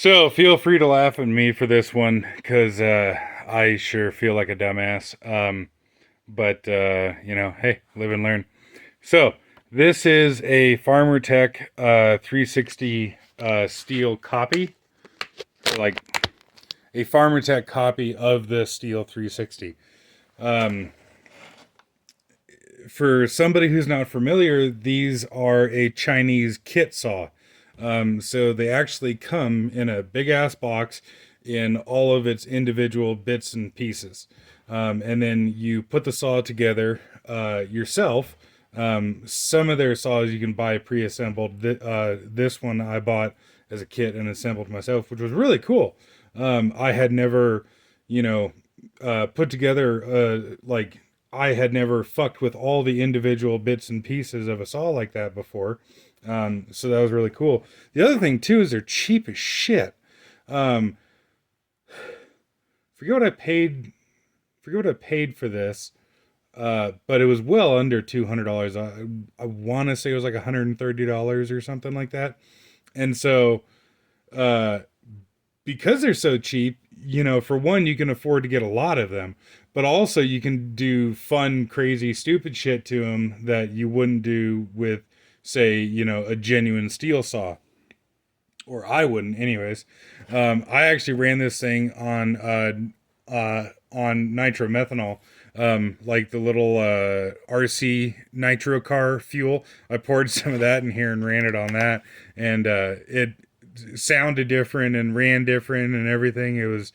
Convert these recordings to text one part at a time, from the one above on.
So feel free to laugh at me for this one because I sure feel like a dumbass. But hey, live and learn. So this is a farmertec 360 steel copy, like a farmertec copy of the steel 360. Um, for somebody who's not familiar, these are a Chinese kit saw. So they actually come in a big ass box in all of its individual bits and pieces. And then you put the saw together yourself. Some of their saws you can buy pre-assembled. This one I bought as a kit and assembled myself, which was really cool. I had never, you know, put together I had never fucked with all the individual bits and pieces of a saw like that before. So that was really cool. The other thing too is they're cheap as shit. Um, forget what I paid. Forget what I paid for this. But it was well under $200. I want to say it was like $130 or something like that. And so, uh, because they're so cheap, for one, you can afford to get a lot of them, but also you can do fun, crazy, stupid shit to them that you wouldn't do with, say, a genuine steel saw. Or I wouldn't, anyways. I actually ran this thing on nitromethanol, like the little RC nitro car fuel. I poured some of that in here and ran it on that, and it sounded different and ran different and everything. It was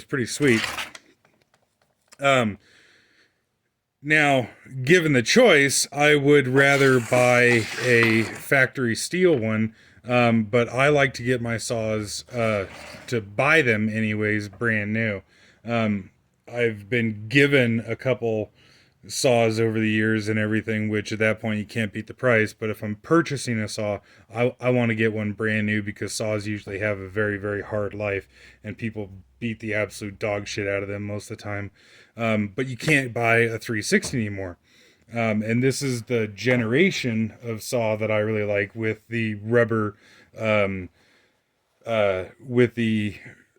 pretty sweet. Um, Now, given the choice, I would rather buy a factory steel one, but I like to get my saws to buy them anyways, brand new. I've been given a couple saws over the years and everything, which at that point you can't beat the price. But if I'm purchasing a saw, I want to get one brand new because saws usually have a very, very hard life and people beat the absolute dog shit out of them most of the time. But you can't buy a 360 anymore. And this is the generation of saw that I really like with the rubber, um,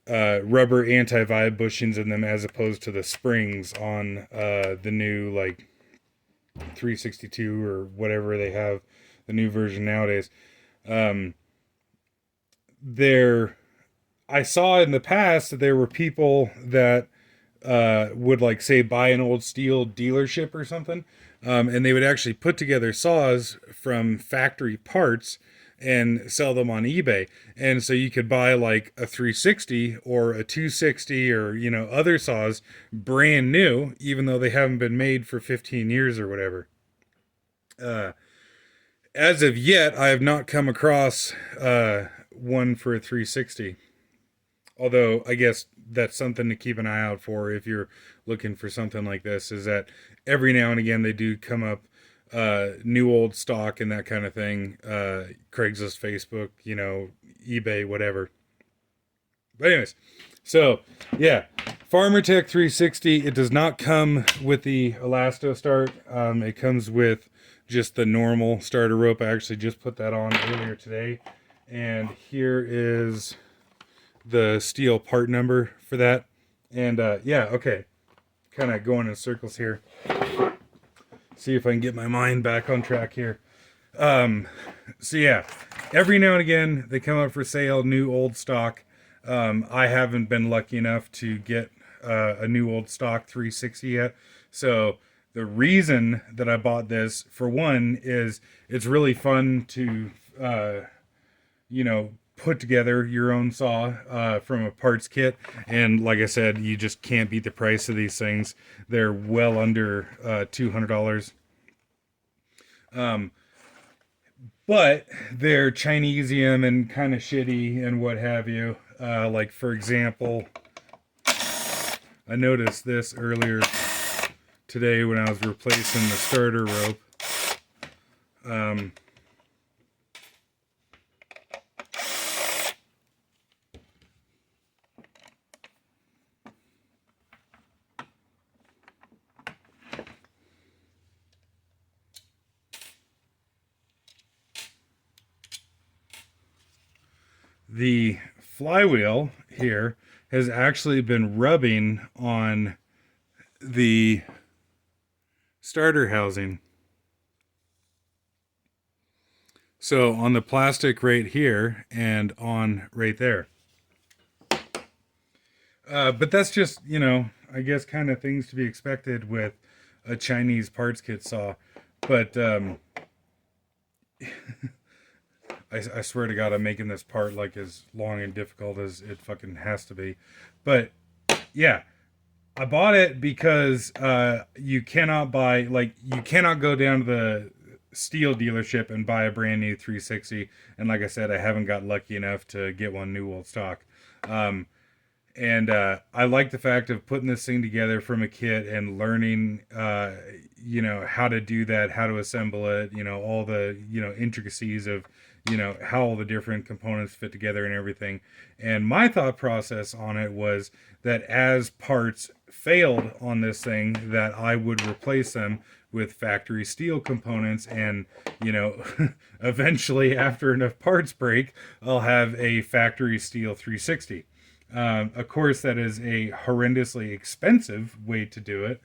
rubber anti-vibe bushings in them as opposed to the springs on the new like 362 or whatever they have, the new version nowadays. Um, there, I saw in the past that there were people that would like say buy an old steel dealership or something, and they would actually put together saws from factory parts and sell them on eBay. And so you could buy like a 360 or a 260 or other saws brand new, even though they haven't been made for 15 years or whatever. Uh, as of yet, I have not come across one for a 360. Although I guess that's something to keep an eye out for if you're looking for something like this, is that every now and again they do come up new old stock and that kind of thing. Craigslist, Facebook, eBay, whatever. But anyways, so yeah, farmertec 360. It does not come with the elasto start. It comes with just the normal starter rope. I actually just put that on earlier today, and here is the steel part number for that. And yeah, okay, kind of going in circles here. See if I can get my mind back on track here. So yeah, every now and again they come up for sale, new old stock. I haven't been lucky enough to get a new old stock 360 yet. So the reason that I bought this, for one, is it's really fun to put together your own saw from a parts kit. And like I said, you just can't beat the price of these things. They're well under $200. But they're Chinesium and kind of shitty and what have you. Like, for example, I noticed this earlier today when I was replacing the starter rope. Um, the flywheel here has actually been rubbing on the starter housing. So on the plastic right here and on right there. But that's just, I guess kind of things to be expected with a Chinese parts kit saw. But I swear to God, I'm making this part like as long and difficult as it fucking has to be. But yeah, I bought it because you cannot go down to the steel dealership and buy a brand new 360. And like I said, I haven't got lucky enough to get one new old stock. And I like the fact of putting this thing together from a kit and learning, how to do that, how to assemble it, all the, intricacies of, how all the different components fit together and everything. And my thought process on it was that as parts failed on this thing, that I would replace them with factory steel components. And, eventually after enough parts break, I'll have a factory steel 360. Of course, that is a horrendously expensive way to do it.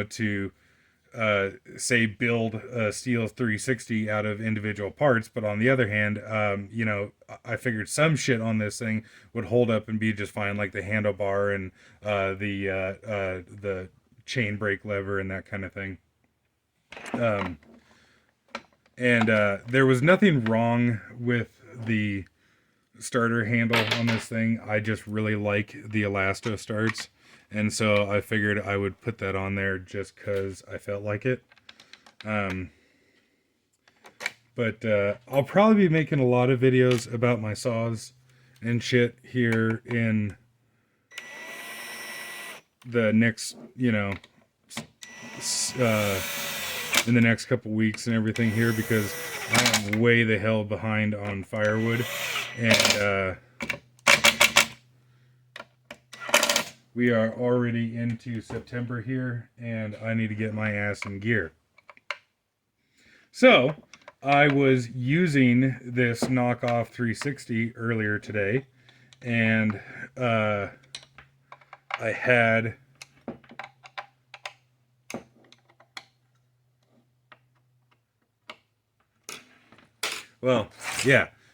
To say build a steel 360 out of individual parts. But on the other hand, I figured some shit on this thing would hold up and be just fine, like the handlebar and the chain brake lever and that kind of thing. There was nothing wrong with the starter handle on this thing. I just really like the Elasto starts, and so I figured I would put that on there just because I felt like it. But I'll probably be making a lot of videos about my saws and shit here in the next, in the next couple weeks and everything here, because I am way the hell behind on firewood. And we are already into September here, and I need to get my ass in gear. So, I was using this knockoff 360 earlier today, and I had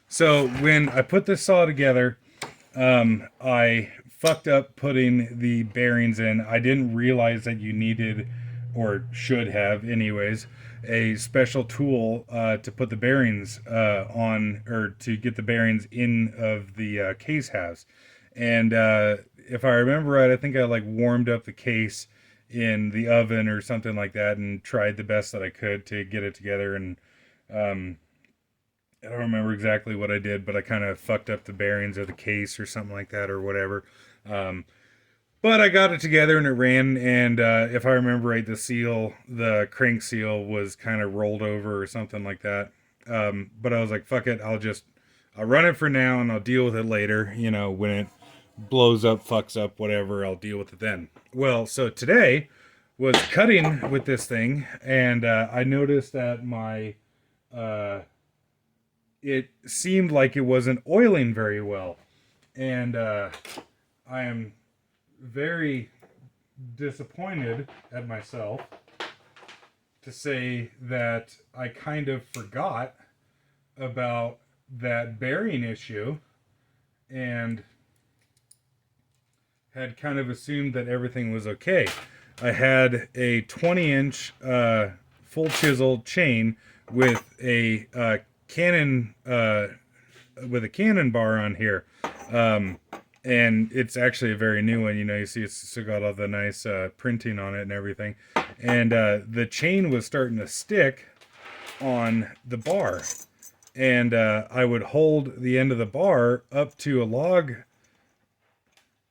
So when I put this saw together, I fucked up putting the bearings in. I didn't realize that you needed, or should have anyways, a special tool to put the bearings on, or to get the bearings in of the case halves. And if I remember right, I think I warmed up the case in the oven or something like that and tried the best that I could to get it together. And I don't remember exactly what I did, but I kind of fucked up the bearings of the case or something like that or whatever. But I got it together and it ran, and if I remember right, the crank seal was kind of rolled over or something like that. But I was like, fuck it, I'll run it for now and I'll deal with it later. When it blows up, fucks up, whatever, I'll deal with it then. Well, so today was cutting with this thing, and I noticed that it seemed like it wasn't oiling very well. And I am very disappointed at myself to say that I kind of forgot about that bearing issue and had kind of assumed that everything was okay. I had a 20-inch full chisel chain with a cannon bar on here. And it's actually a very new one. You see it's still got all the nice printing on it and everything. And the chain was starting to stick on the bar. And I would hold the end of the bar up to a log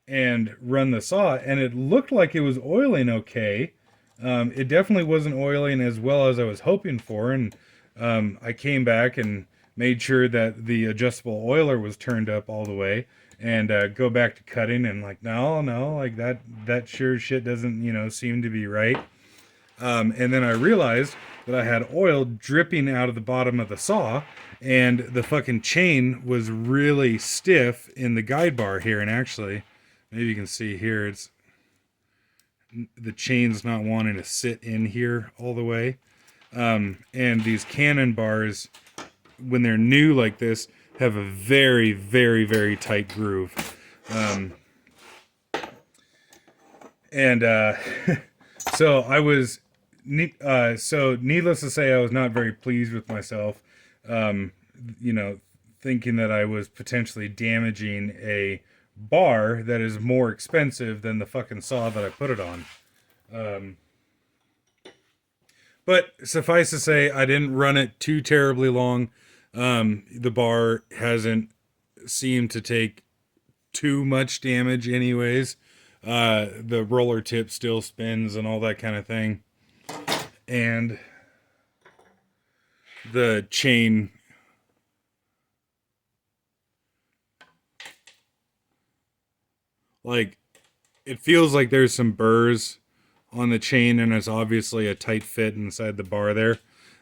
and run the saw. And it looked like it was oiling okay. It definitely wasn't oiling as well as I was hoping for. And I came back and made sure that the adjustable oiler was turned up all the way. And go back to cutting, and no, that sure shit doesn't, seem to be right. And then I realized that I had oil dripping out of the bottom of the saw, and the fucking chain was really stiff in the guide bar here. And actually, maybe you can see here, it's the chain's not wanting to sit in here all the way. And these cannon bars, when they're new like this, have a very, very, very tight groove. And so I was, so needless to say, I was not very pleased with myself. You know, thinking that I was potentially damaging a bar that is more expensive than the fucking saw that I put it on. But suffice to say, I didn't run it too terribly long. The bar hasn't seemed to take too much damage anyways. The roller tip still spins and all that kind of thing. And the chain, like, it feels like there's some burrs on the chain, and it's obviously a tight fit inside the bar there.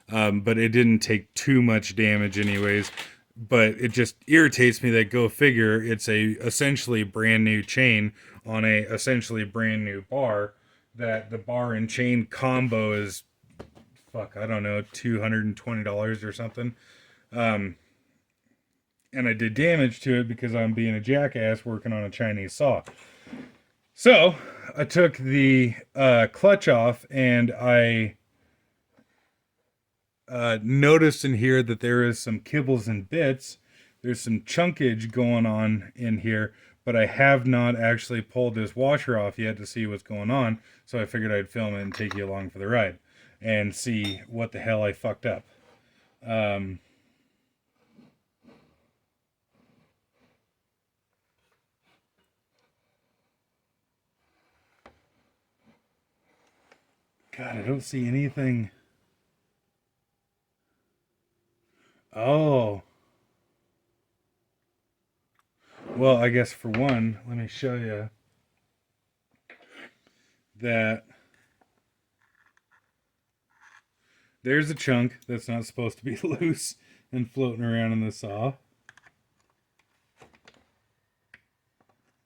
But it didn't take too much damage anyways. But it just irritates me that, go figure, it's a essentially brand new chain on a essentially brand new bar, that the bar and chain combo is, fuck, I don't know, $220 or something. And I did damage to it because I'm being a jackass working on a Chinese saw. So I took the clutch off, and I noticed in here that there is some kibbles and bits. There's some chunkage going on in here, but I have not actually pulled this washer off yet to see what's going on. So I figured I'd film it and take you along for the ride and see what the hell I fucked up. God, I don't see anything. Oh. Well, I guess for one, let me show you that there's a chunk that's not supposed to be loose and floating around in the saw.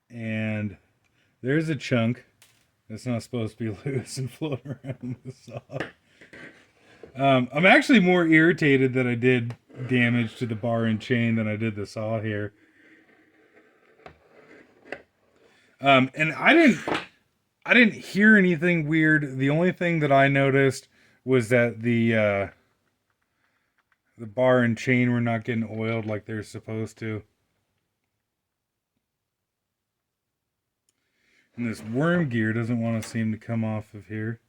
And there's a chunk that's not supposed to be loose and floating around in the saw. I'm actually more irritated that I did damage to the bar and chain than I did the saw here. And I didn't hear anything weird. The only thing that I noticed was that the bar and chain were not getting oiled like they're supposed to. And this worm gear doesn't want to seem to come off of here.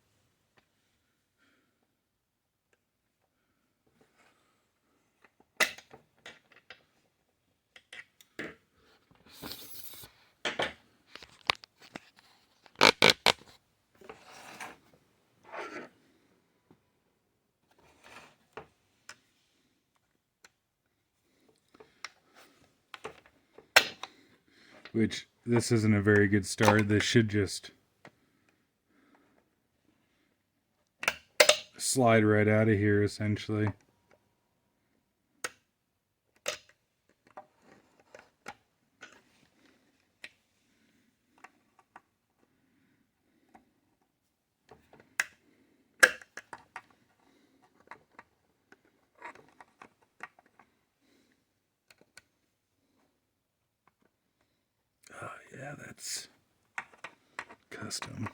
Which, this isn't a very good start. This should just slide right out of here, essentially. Oh, yeah, that's custom.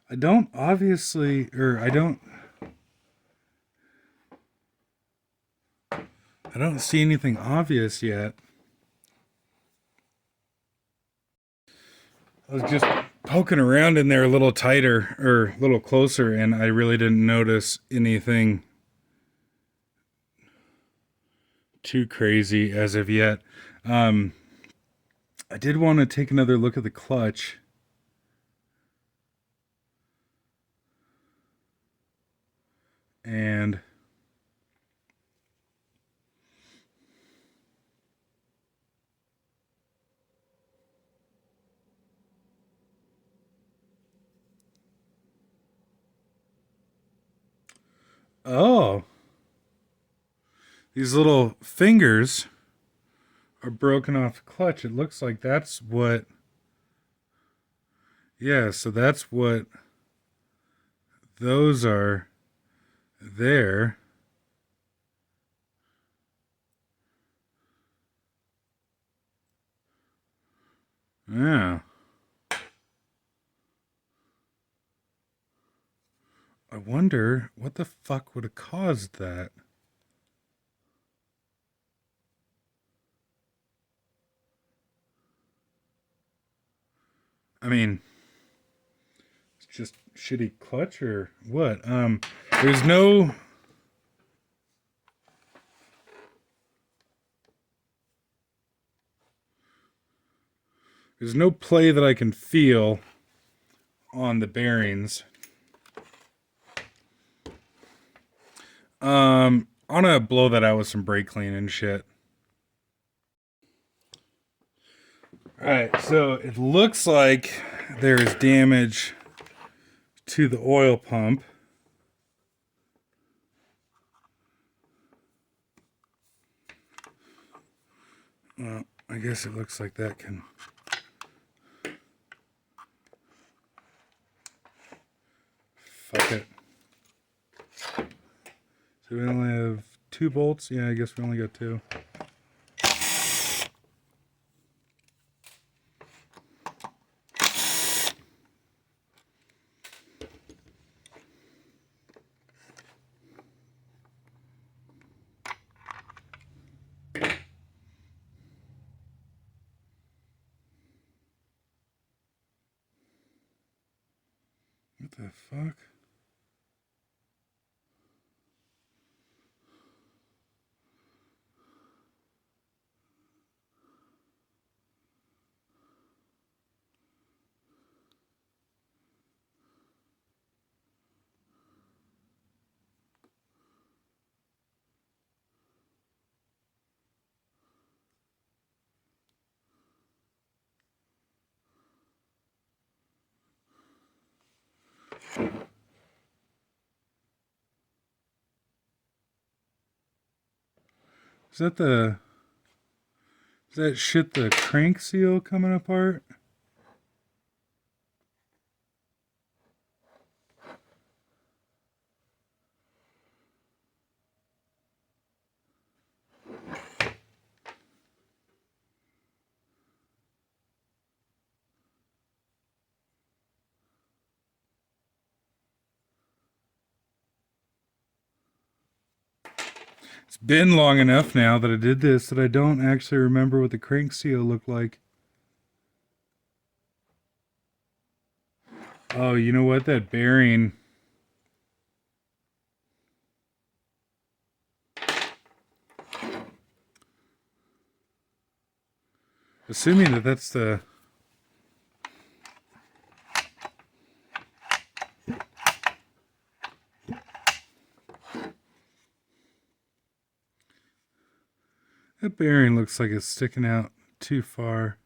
I don't obviously, or I don't see anything obvious yet. I was just poking around in there a little tighter or a little closer, and I really didn't notice anything too crazy as of yet. I did want to take another look at the clutch. And oh, these little fingers are broken off the clutch. It looks like that's what. Yeah, so that's what those are there. Yeah. I wonder what the fuck would have caused that. I mean, it's just shitty clutch or what? There's no there's no play that I can feel on the bearings. I'm gonna blow that out with some brake clean and shit. Alright, so it looks like there is damage to the oil pump. Well, I guess it looks like that can. Fuck it. So we only have 2 bolts? Yeah, I guess we only got 2. What the fuck? Is that the... Is that shit the crank seal coming apart? It's been long enough now that I did this that I don't actually remember what the crank seal looked like. Oh, you know what? That bearing... Assuming that that's the... That bearing looks like it's sticking out too far.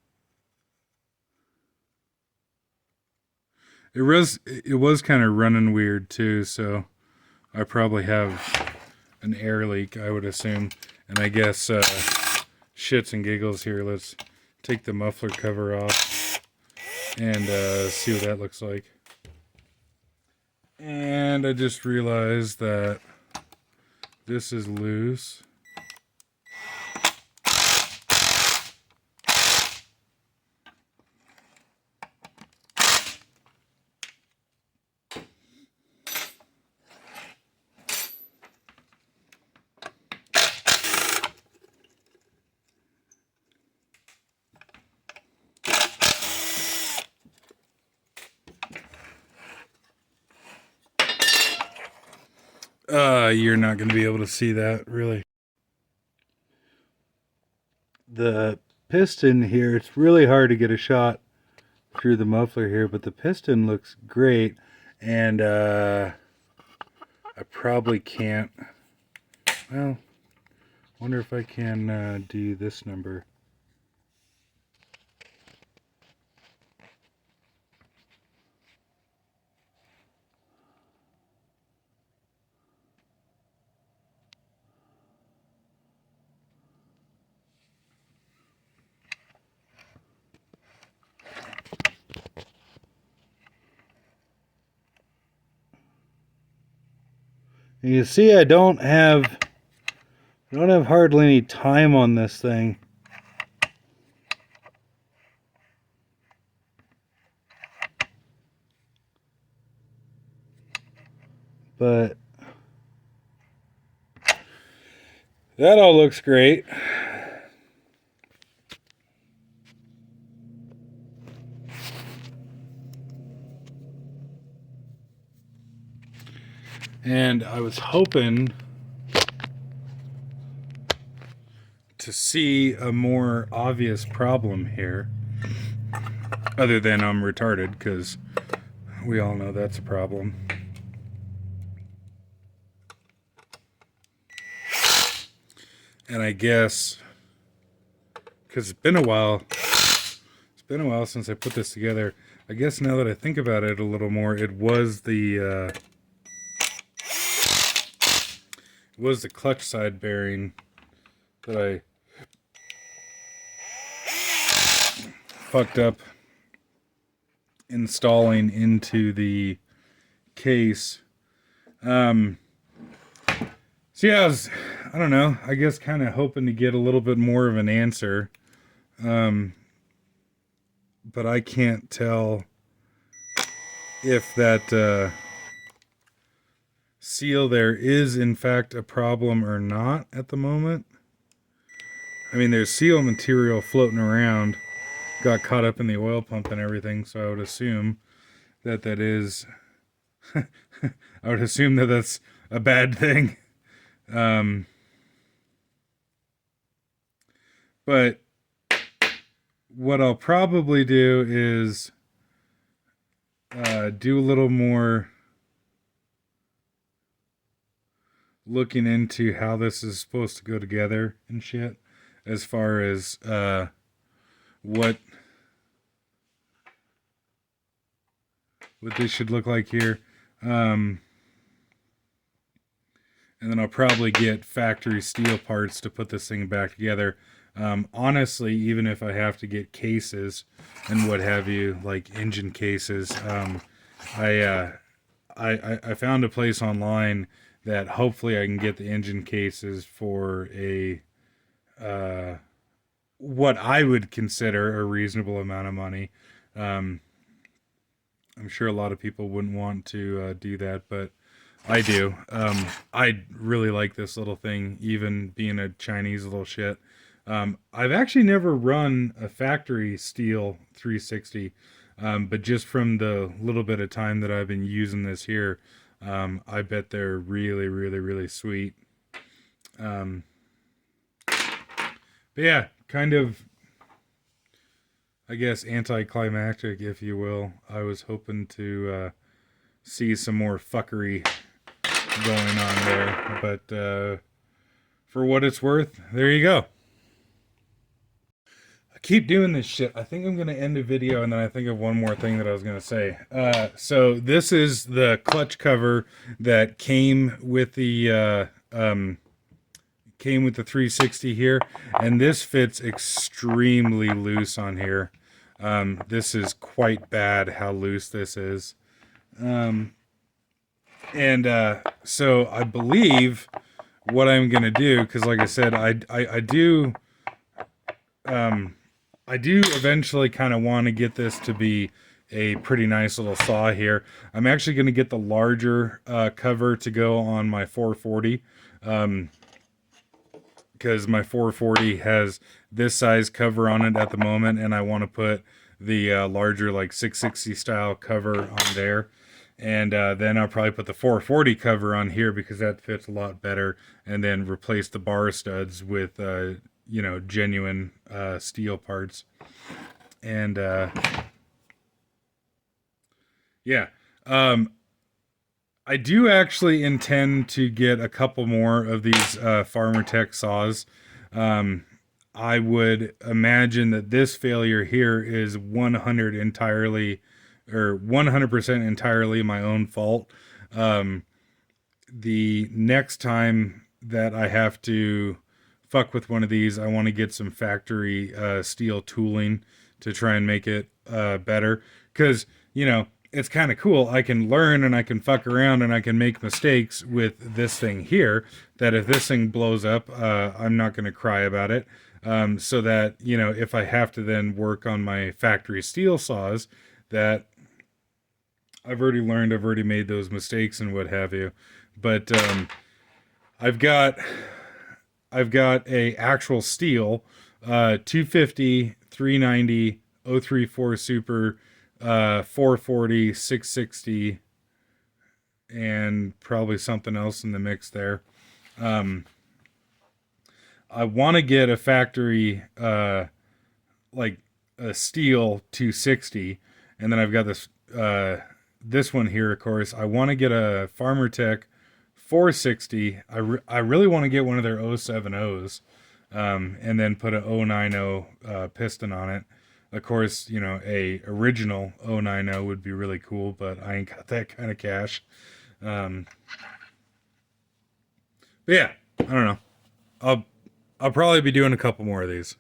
It was kind of running weird too, so I probably have an air leak, I would assume. And I guess shits and giggles here, let's take the muffler cover off and see what that looks like. And I just realized that this is loose. You're not going to be able to see that, really. The piston here, it's really hard to get a shot through the muffler here, but the piston looks great, and I probably can't, well, wonder if I can do this number. And you see, I don't have hardly any time on this thing. But that all looks great. And I was hoping to see a more obvious problem here, other than I'm retarded, because we all know that's a problem. And I guess, because it's been a while since I put this together, I guess now that I think about it a little more, it was the clutch side bearing that I fucked up installing into the case. So yeah, I don't know, I guess kind of hoping to get a little bit more of an answer. But I can't tell if that seal there is in fact a problem or not at the moment. I mean, there's seal material floating around, got caught up in the oil pump and everything, so I would assume that is I would assume that that's a bad thing. But what I'll probably do is do a little more looking into how this is supposed to go together and shit, as far as what this should look like here. And then I'll probably get factory steel parts to put this thing back together. Honestly, even if I have to get cases and what have you, like engine cases, I found a place online that hopefully I can get the engine cases for a what I would consider a reasonable amount of money. I'm sure a lot of people wouldn't want to do that, but I do. I really like this little thing, even being a Chinese little shit. I've actually never run a factory steel 360, but just from the little bit of time that I've been using this here, I bet they're really, really, really sweet. But yeah, kind of, I guess, anticlimactic, if you will. I was hoping to see some more fuckery going on there, but for what it's worth, there you go. I keep doing this shit. I think I'm going to end the video and then I think of one more thing that I was going to say. So this is the clutch cover that came with the 360 here, and this fits extremely loose on here. This is quite bad how loose this is. So I believe what I'm gonna do, because like I said, I do eventually kind of want to get this to be a pretty nice little saw here. I'm actually going to get the larger cover to go on my 440, because my 440 has this size cover on it at the moment, and I want to put the larger, like 660 style cover on there. And then I'll probably put the 440 cover on here because that fits a lot better, and then replace the bar studs with genuine steel parts. And yeah, um, I do actually intend to get a couple more of these farmertec saws. Um, I would imagine that this failure here is 100% entirely my own fault. Um, the next time that I have to fuck with one of these, I want to get some factory steel tooling to try and make it better. Because, it's kind of cool. I can learn and I can fuck around and I can make mistakes with this thing here. That if this thing blows up, I'm not going to cry about it. So that, if I have to then work on my factory steel saws, that I've already learned, I've already made those mistakes and what have you. But I've got I've got a actual steel 250, 390, 034 Super, 440, 660, and probably something else in the mix there. Um, I want to get a factory like a steel 260, and then I've got this one here, of course. I want to get a farmertec 460. I really want to get one of their 070s, and then put a 090 piston on it. Of course, a original 090 would be really cool, but I ain't got that kind of cash. Um, but yeah, I don't know. I'll I'll probably be doing a couple more of these.